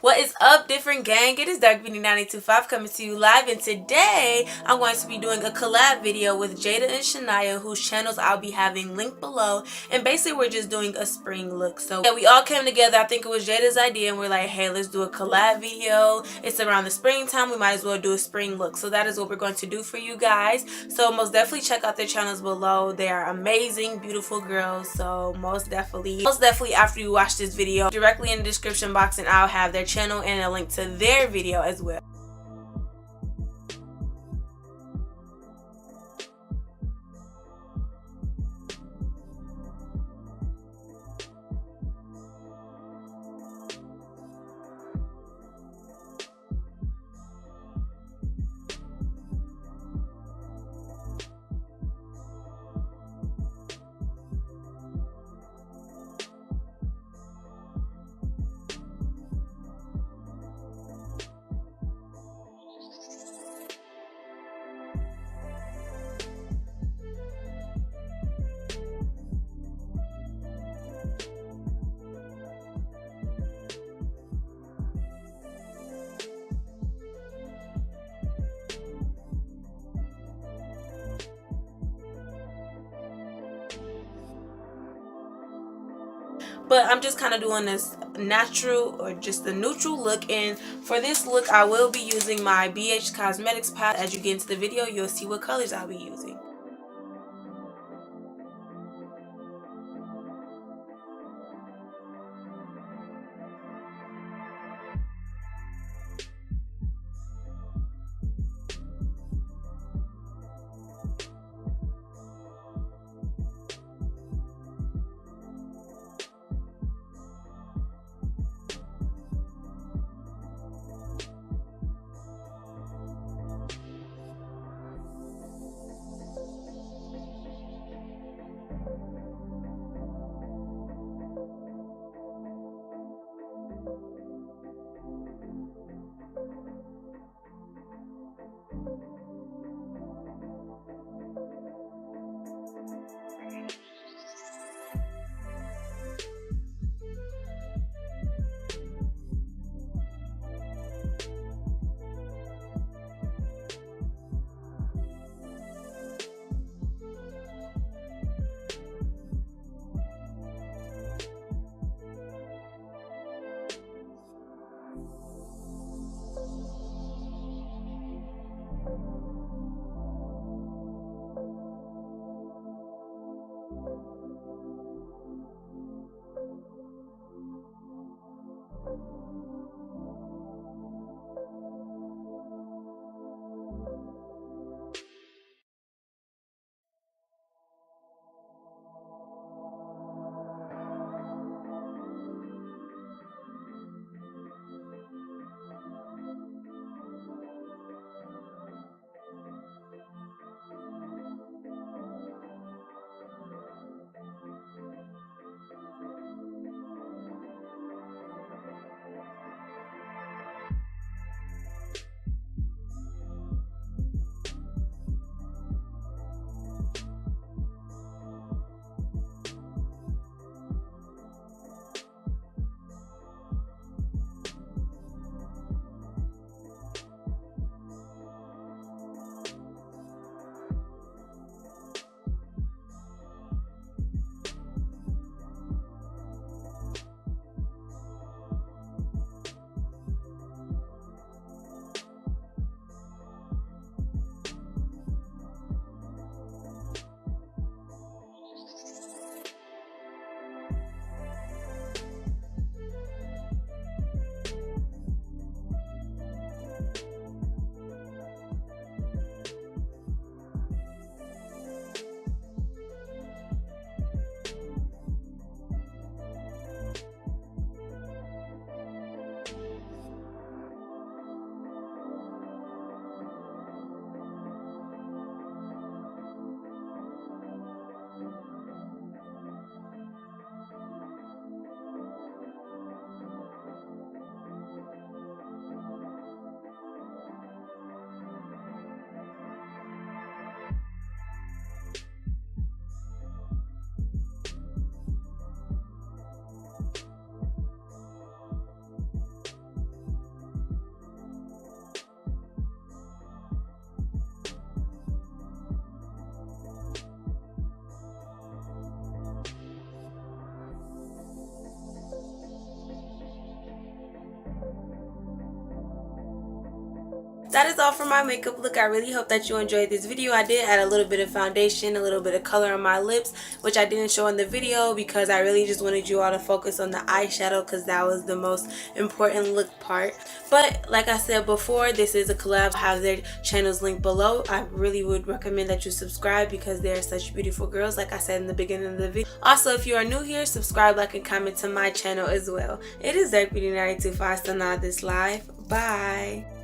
What is up, different gang? It is Dark Beauty 925 coming to you live, and today I'm going to be doing a collab video with Jada and Shania, whose channels I'll be having linked below. And basically we're just doing a spring look. So yeah, we all came together. I think it was Jada's idea, and we're like, hey, let's do a collab video. It's around the springtime, we might as well do a spring look. So that is what we're going to do for you guys. So most definitely check out their channels below. They are amazing, beautiful girls. So most definitely after you watch this video, directly in the description box, and I'll have their channel and a link to their video as well. But I'm just kind of doing this natural or just the neutral look, and for this look I will be using my BH Cosmetics palette. As you get into the video, you'll see what colors I'll be using. that is all for my makeup look. I really hope that you enjoyed this video. I did add a little bit of foundation, a little bit of color on my lips, which I didn't show in the video because I really just wanted you all to focus on the eyeshadow because that was the most important look part. But like I said before, this is a collab. I have their channels linked below. I really would recommend that you subscribe because they are such beautiful girls, like I said in the beginning of the video. Also, if you are new here, subscribe, like, and comment to my channel as well. It is Dark Beauty 925 signing out this live. Bye.